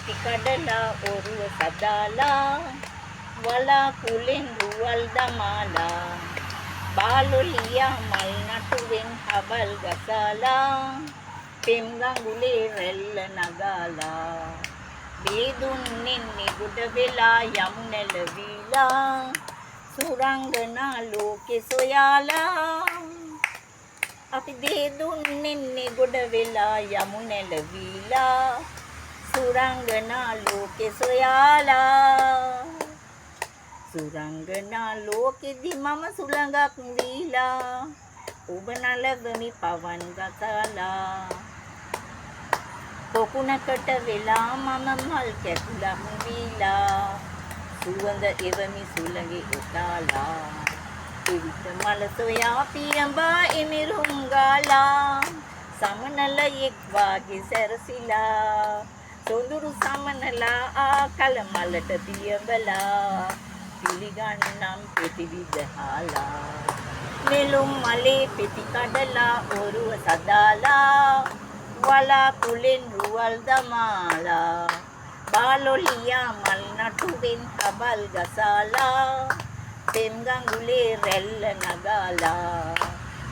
පිටි කඩලා ඔරුව සදාලා වලාකුලෙන් රුවල් දමාලා බාලොලියා මල් නටුවෙන් හබල් ගසලා පෙම් ගඟුලේ රැල්ල නගාලා බේදුන්නෙන් නිගුඩ වෙලා යමු නැලවිලා සුරංගනා ලෝකෙ සොයාලා අපි බේදුන්නෙන් නිගුඩ වෙලා යමු නැලවිලා සුරංගනා ලෝකෙ සොයාලා සුරංගනා ලෝකෙදි මම සුළඟක් වීලා ඔබ නලවමි පවන් ගසලා පොකුණකට වෙලා මම මල් කැකුලක් වීලා සුවඳ එවමි සුළඟේ උතාලා එවිට මල සොයා පියඹා එමිරුම් ගාලා සමනලයෙක් වාගේ සැරසිලා සොඳුරු සමනලා ආකල මලට පියඹලා පිළිගන්නම් පෙති විදහාලා මෙලුම් මලේ පෙති කඩලා ඔරුව සදාලා වලාකුලෙන් රුවල් දමාලා බාලොලියා මල් නටුවෙන් හබල් ගසලා පෙම් ගඟුලේ රැල්ල නගාලා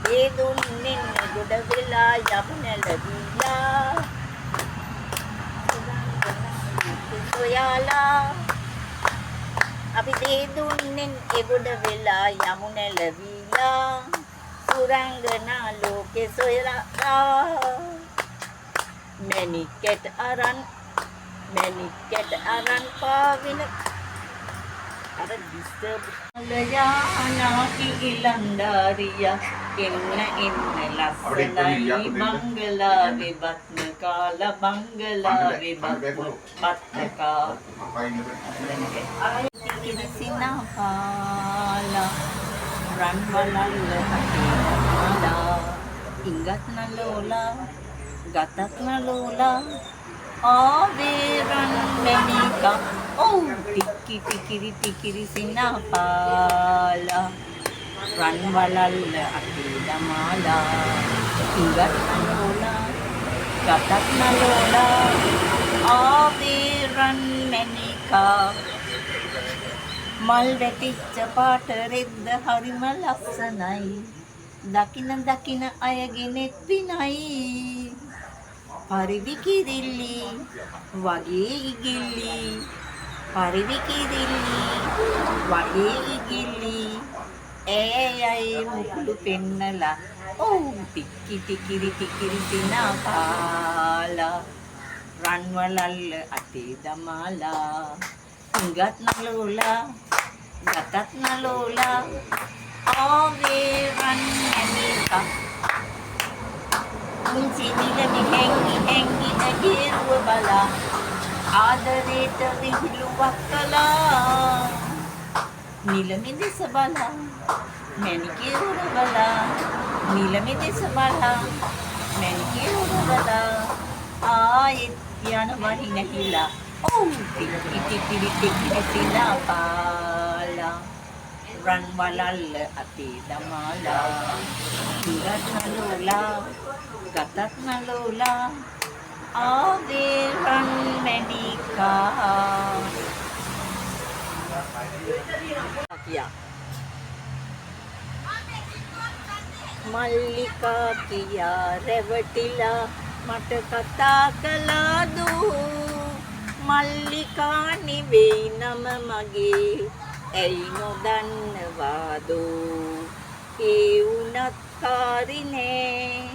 බේදුන්නෙන් ගොඩ වෙලා යමු නැලවිලා සොයාලා අපි බේදුන්නෙන් එගොඩ වෙලා යමු නැලවිලා සුරංගනා ලෝකෙ සොයලා මැණික්කෙට අරන් පාවින අර ඩිස්ටර්බ් ලයානාකි ඉලන්දාරියා එන්න ලස්සනයි බංගලාවේ බත්න කාලා බංගලාවේ බත්නකා කිරිසිනා පාලා රන් වලල්ල හටේලා ඉංගත් නලෝලා ගතක් නලෝලා ආවේරන් මෙනිකා ටිකි ටිකිරි සිනා පාලා රන් වලල්ල අතේ දමාලා ඉංගත් නලෝලා ගතක් නලෝලා ආවේරන් මෙනිකා මල් වැටිච්ච පාට රෙද්ද හරිම ලස්සනයි දකින අයගෙනෙත් විනයි පරිවි කිරිල්ලි වගේ ඉගිල්ලි පරිවි කිරිල්ලි වගේ ඉගිල්ලි ඇයයි මුකුළු පෙන්නලා ටිකිරි සිනා පාලා රන් වලල්ල අතේ දමාලා ඉංගත් නලෝලා ගතත් නලෝලා ආවේ රන් ඇනිකා මුංචි නිලමි හැංගි ඇගිරුව බලා ආදරේට විහිළුවක් කළා නිලමි දෙස බලා මැණිකේ බලා නිලමි දෙස බලා මැණිකේ බලා ආයෙත් යන වහි නැහිලා ටිකිරි සිනා පාලා රන් වලල්ල අතේ දමාලා ඉංගත් නලෝලා ගතක් නලෝලා ආවේ රන් මැණිකා මල්ලිකා කියා රැවටිලා මට කතා කළාදු මල්ලිකා නෙවෙයි නම මගේ ඇයි නොදන්නවාදු ඒ උනත් කාරිනේ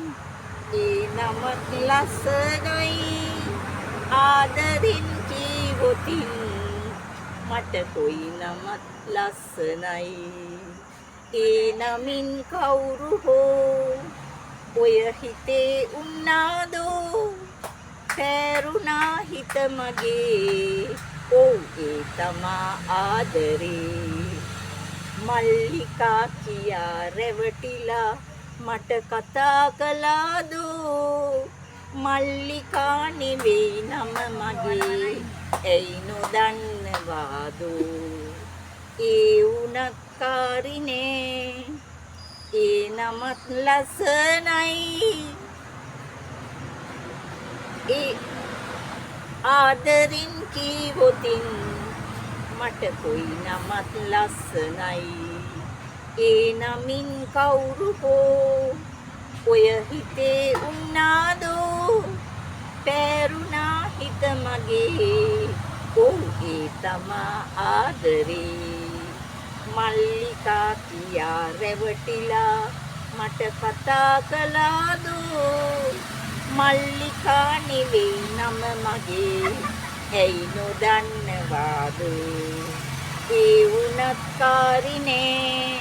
ඒ නමත් ලස්සනයි ආදරින් කීවොතින් මට කොයි නමත් ලස්සනයි ඒ නමින් කවුරු හෝ ඔය හිතේ උන්නාදෝ පැරුණා හිත මගේ ඒ තමා ආදරේ මල්ලිකා කියා රැවටිලා මට කතා කළාදෝ මල්ලිකා නෙවෙයි නම මගේ ඇයි නොදන්නවාදෝ ඒ උනත් කාරිනේ ඒ නමත් ලස්සනයි ආදරින් කීවොතින් මට කොයි නමත් ලස්සනයි. ඒ නමින් කවුරු හෝ ඔය හිතේ උන්නාදෝ. පෑරුණා හිත මගේ ඔව් ඒ තමා ආදරේ. මල්ලිකා කියා රැවටිලා මට කතා කළාදෝ. මල්ලිකා නෙවෙයි නම මගේ ඇයි නොදන්නවාද. ඒ වුණත් කාරිනේ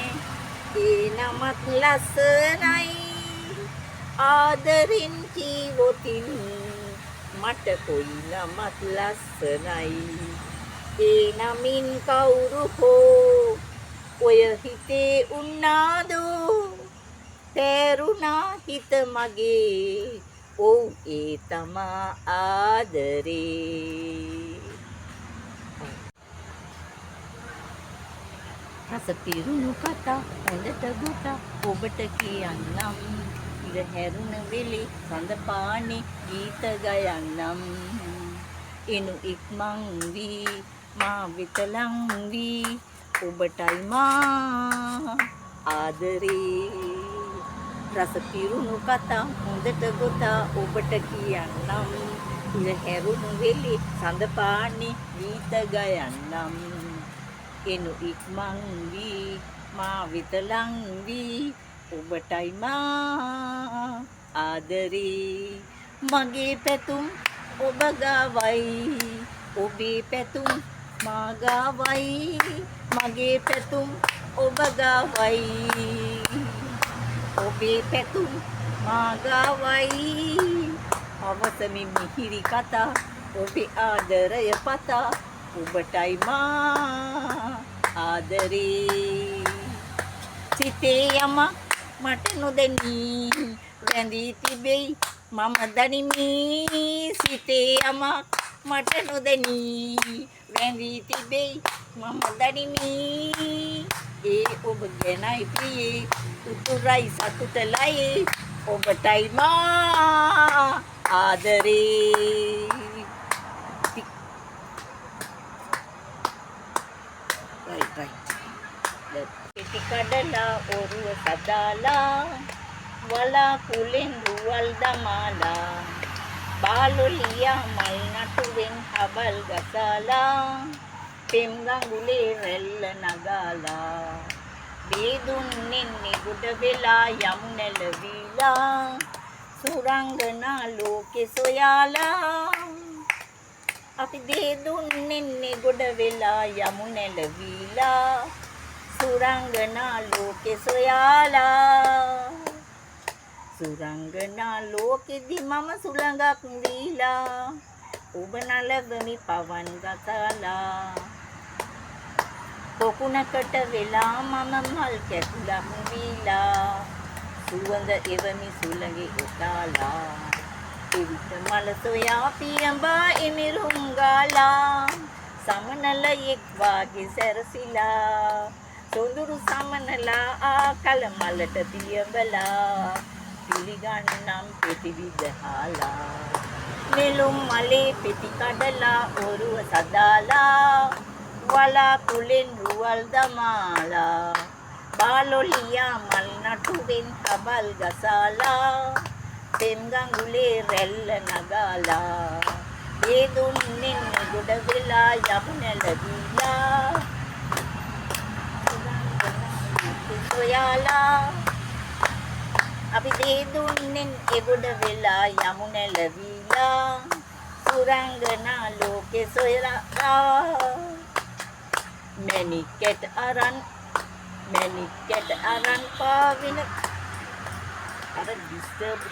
ඒ නමත් ලස්සනයි. ආදරින් කීවොතින් මට කොයි නමත් ලස්සනයි. ඒ නමින් කවුරු හෝ ඔය හිතේ උන්නාදෝ. තේරුණා හිත මගේ ඔව් ඒ තමා ආදරේ. රස පිරුණු කතා හොඳට ගොතා ඔබට කියන්නම්. ඉර හැරුණ වෙලේ සඳ පානේ ගීත ගයන්නම්. එනු ඉක්මන් වී මා වෙත ලං වී ඔබටයි මා ආදරේ. රස පිරුණු කතා හොඳට ගොතා ඔබට කියන්නම්. ඉර හැරුණු වෙලේ සඳ පානේ ගීත ගයන්නම්. එනු ඉක්මන් වී මා වෙත ලං වී ඔබටයි මා ආදරේ. මගේ පැතුම් ඔබ ගාවයි ඔබේ පැතුම් මා ගාවයි. මගේ පැතුම් ඔබ ගාවයි ඔබේ පැතුම් මා ගාවයි. අවසමින් මිහිරි කතා ඔබේ ආදරය පතා ඔබටයි මා ආදරේ. සිතේ යමක් මට නොදැනී රැඳී තිබෙයි මම දනිමි. සිතේ යමක් මට නොදැනී රැඳී තිබෙයි මම දනිමි. ඒ ඔබ ගැනයි ප්‍රියේ උතුරයි සතුටලයි ඔබටයි මා ආදරේ. පිටි කඩලා ඔරුව සදාලා වලාකුලෙන් රුවල් දමාලා බාලොලියා මල් නටුවෙන් හබල් ගසාලා පෙම් ගඟුලේ රැල්ල නගාලා බේදුන්නෙන් නිගුඩ වෙලා යමු නැලවිලා සුරංගනා ලෝකෙ සොයාලා. අපි දේදුන්නෙන් නිගුඩ වෙලා යමු නැලවිලා සුරංගනා ලෝකෙ සොයාලා. සුරංගනා ලෝකෙදි මම සුළඟක් දීලා ඔබ නලබමි පවන් ගසලා. පොකුණකට වෙලා මම මල් කැකුලක් වීලා සුවඳ එවමි සුළඟේ ඔතාලා. එවිට මල සොයා පියඹා එමිරුම් ගාලා සමනලයෙක් වාගේ සැරසිලා සොඳුරු සමනලා ආකල මලට පියඹලා පිළිගන්නම් පෙති විදහාලා. මෙලොම් මලේ පෙති කඩලා ඔරුව සදාලා වලාකුලෙන් රුවල් දමාලා බාලොලියා මල් නටුවෙන් හබල් ගසාලා පෙම් ගඟුලේ රැල්ල නගාලා බේදුන්නෙන් ගොඩ වෙලා යමු නැලවිලා සොයාලා. අපි දේදුන්නෙන් එගොඩ වෙලා යමු නැලවිලා සුරංගනා ලෝකෙ සොයලා. මැණික්කෙට අරන් පාවින අර ඩිස්ටර්බ්